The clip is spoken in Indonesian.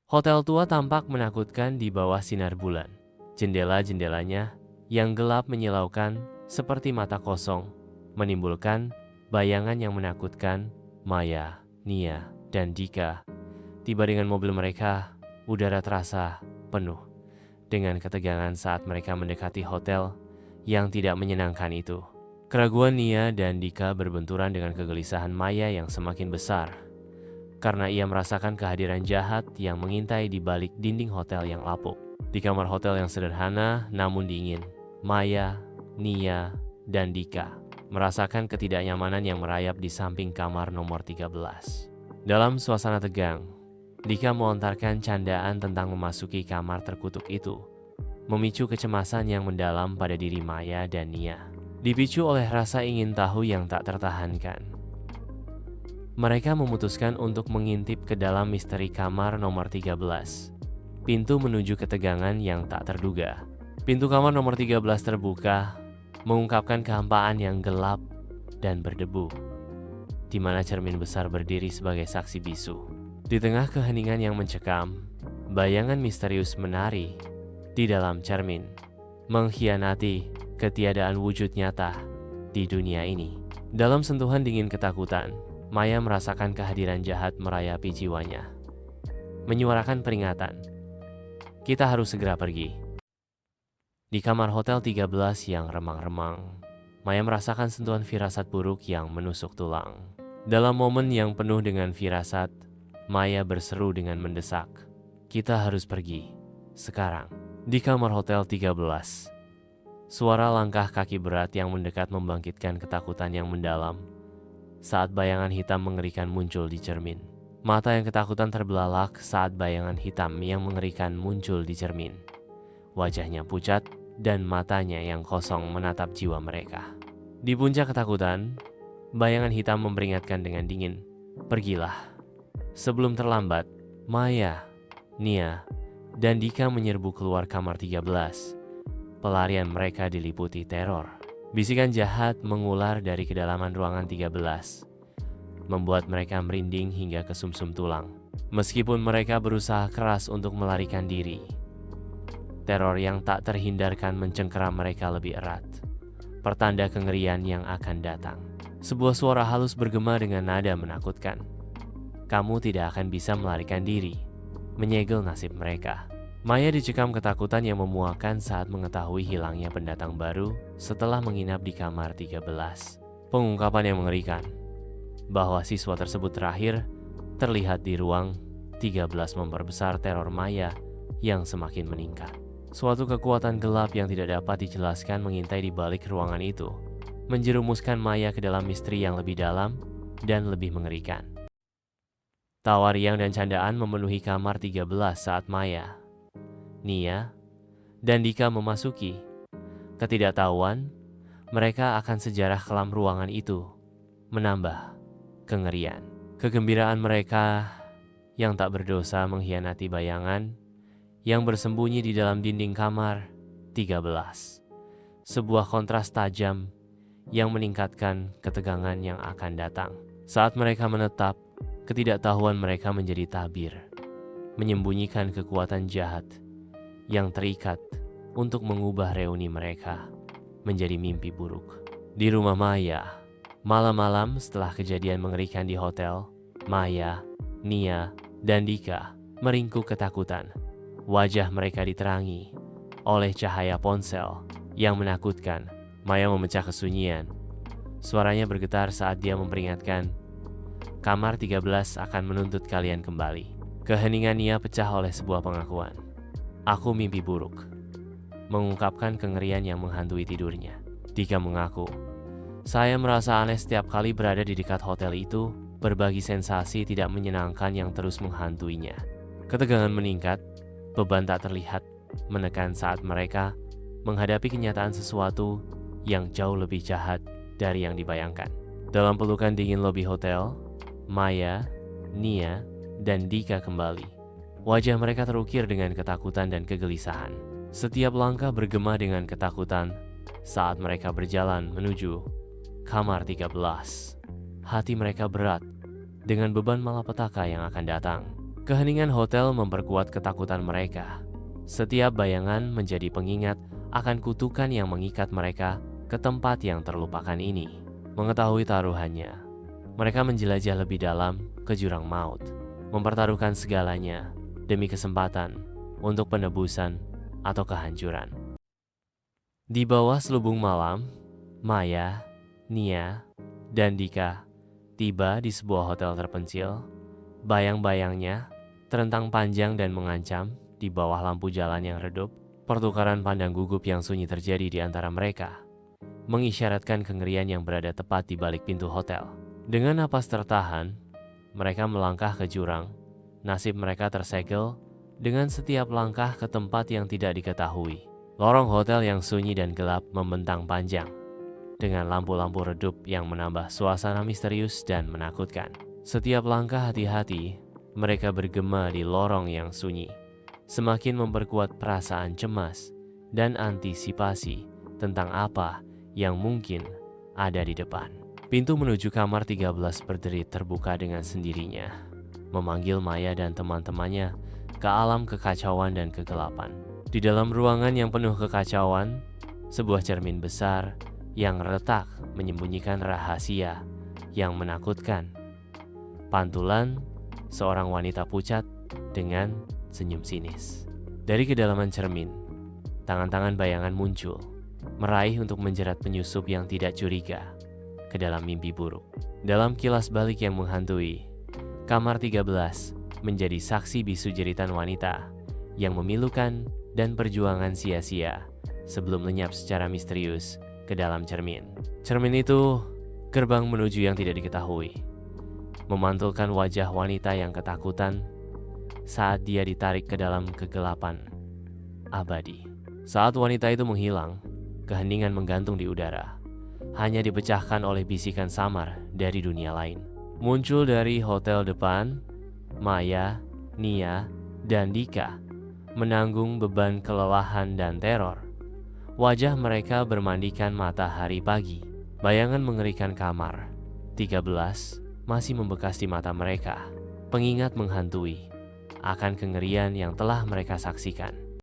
Hotel tua tampak menakutkan di bawah sinar bulan. Jendela-jendelanya yang gelap menyilaukan seperti mata kosong, menimbulkan bayangan yang menakutkan. Maya, Nia, dan Dika tiba dengan mobil mereka. Udara terasa penuh dengan ketegangan saat mereka mendekati hotel yang tidak menyenangkan itu. Keraguan Nia dan Dika berbenturan dengan kegelisahan Maya yang semakin besar, karena ia merasakan kehadiran jahat yang mengintai di balik dinding hotel yang lapuk. Di kamar hotel yang sederhana namun dingin, Maya, Nia, dan Dika merasakan ketidaknyamanan yang merayap di samping kamar nomor 13. Dalam suasana tegang, Dika melontarkan candaan tentang memasuki kamar terkutuk itu, memicu kecemasan yang mendalam pada diri Maya dan Nia. Dipicu oleh rasa ingin tahu yang tak tertahankan, mereka memutuskan untuk mengintip ke dalam misteri kamar nomor 13. Pintu menuju ketegangan yang tak terduga. Pintu kamar nomor 13 terbuka, mengungkapkan kehampaan yang gelap dan berdebu, di mana cermin besar berdiri sebagai saksi bisu. Di tengah keheningan yang mencekam, bayangan misterius menari di dalam cermin, mengkhianati ketiadaan wujud nyata di dunia ini. Dalam sentuhan dingin ketakutan, Maya merasakan kehadiran jahat merayapi jiwanya, menyuarakan peringatan. Kita harus segera pergi. Di kamar hotel 13 yang remang-remang, Maya merasakan sentuhan firasat buruk yang menusuk tulang. Dalam momen yang penuh dengan firasat, Maya berseru dengan mendesak, "Kita harus pergi sekarang." Di kamar hotel 13, suara langkah kaki berat yang mendekat membangkitkan ketakutan yang mendalam saat bayangan hitam mengerikan muncul di cermin. Mata yang ketakutan terbelalak saat bayangan hitam yang mengerikan muncul di cermin. Wajahnya pucat dan matanya yang kosong menatap jiwa mereka. Di puncak ketakutan, bayangan hitam memperingatkan dengan dingin, "Pergilah sebelum terlambat." Maya, Nia, dan Dika menyerbu keluar kamar 13. Pelarian mereka diliputi teror. Bisikan jahat mengular dari kedalaman ruangan 13, membuat mereka merinding hingga ke sumsum tulang. Meskipun mereka berusaha keras untuk melarikan diri, teror yang tak terhindarkan mencengkeram mereka lebih erat, pertanda kengerian yang akan datang. Sebuah suara halus bergema dengan nada menakutkan. "Kamu tidak akan bisa melarikan diri," menyegel nasib mereka. Maya dicekam ketakutan yang memuakan saat mengetahui hilangnya pendatang baru setelah menginap di kamar 13. Pengungkapan yang mengerikan bahwa siswa tersebut terakhir terlihat di ruang 13 memperbesar teror Maya yang semakin meningkat. Suatu kekuatan gelap yang tidak dapat dijelaskan mengintai di balik ruangan itu, menjerumuskan Maya ke dalam misteri yang lebih dalam dan lebih mengerikan. Tawa riang dan candaan memenuhi kamar 13 saat Maya, Nia, dan Dika memasuki. Ketidaktahuan mereka akan sejarah kelam ruangan itu menambah kengerian. Kegembiraan mereka yang tak berdosa mengkhianati bayangan yang bersembunyi di dalam dinding kamar 13. Sebuah kontras tajam yang meningkatkan ketegangan yang akan datang. Saat mereka menetap, ketidaktahuan mereka menjadi tabir, menyembunyikan kekuatan jahat yang terikat untuk mengubah reuni mereka menjadi mimpi buruk. Di rumah Maya, malam-malam setelah kejadian mengerikan di hotel, Maya, Nia, dan Dika meringkuk ketakutan. Wajah mereka diterangi oleh cahaya ponsel yang menakutkan. Maya memecah kesunyian. Suaranya bergetar saat dia memperingatkan, "Kamar 13 akan menuntut kalian kembali." Keheningan Nia pecah oleh sebuah pengakuan. "Aku mimpi buruk," mengungkapkan kengerian yang menghantui tidurnya. Dika mengaku, "Saya merasa aneh setiap kali berada di dekat hotel itu, berbagi sensasi tidak menyenangkan yang terus menghantuinya." Ketegangan meningkat, beban tak terlihat menekan saat mereka menghadapi kenyataan sesuatu yang jauh lebih jahat dari yang dibayangkan. Dalam pelukan dingin lobi hotel, Maya, Nia, dan Dika kembali. Wajah mereka terukir dengan ketakutan dan kegelisahan. Setiap langkah bergema dengan ketakutan saat mereka berjalan menuju kamar 13. Hati mereka berat dengan beban malapetaka yang akan datang. Keheningan hotel memperkuat ketakutan mereka. Setiap bayangan menjadi pengingat akan kutukan yang mengikat mereka ke tempat yang terlupakan ini. Mengetahui taruhannya, mereka menjelajah lebih dalam ke jurang maut, mempertaruhkan segalanya demi kesempatan untuk penebusan atau kehancuran. Di bawah selubung malam, Maya, Nia, dan Dika tiba di sebuah hotel terpencil. Bayang-bayangnya terentang panjang dan mengancam di bawah lampu jalan yang redup. Pertukaran pandang gugup yang sunyi terjadi di antara mereka, mengisyaratkan kengerian yang berada tepat di balik pintu hotel. Dengan napas tertahan, mereka melangkah ke jurang. Nasib mereka tersegel dengan setiap langkah ke tempat yang tidak diketahui. Lorong hotel yang sunyi dan gelap membentang panjang, dengan lampu-lampu redup yang menambah suasana misterius dan menakutkan. Setiap langkah hati-hati, mereka bergema di lorong yang sunyi, semakin memperkuat perasaan cemas dan antisipasi tentang apa yang mungkin ada di depan. Pintu menuju kamar 13 berderit terbuka dengan sendirinya, memanggil Maya dan teman-temannya ke alam kekacauan dan kegelapan. Di dalam ruangan yang penuh kekacauan, sebuah cermin besar yang retak menyembunyikan rahasia yang menakutkan. Pantulan seorang wanita pucat dengan senyum sinis. Dari kedalaman cermin, tangan-tangan bayangan muncul, meraih untuk menjerat penyusup yang tidak curiga ke dalam mimpi buruk. Dalam kilas balik yang menghantui, kamar 13 menjadi saksi bisu jeritan wanita yang memilukan dan perjuangan sia-sia sebelum lenyap secara misterius ke dalam cermin. Cermin itu gerbang menuju yang tidak diketahui, memantulkan wajah wanita yang ketakutan saat dia ditarik ke dalam kegelapan abadi. Saat wanita itu menghilang, keheningan menggantung di udara, hanya dipecahkan oleh bisikan samar dari dunia lain. Muncul dari hotel depan, Maya, Nia, dan Dika menanggung beban kelelahan dan teror. Wajah mereka bermandikan matahari pagi. Bayangan mengerikan kamar 13 masih membekas di mata mereka, pengingat menghantui akan kengerian yang telah mereka saksikan.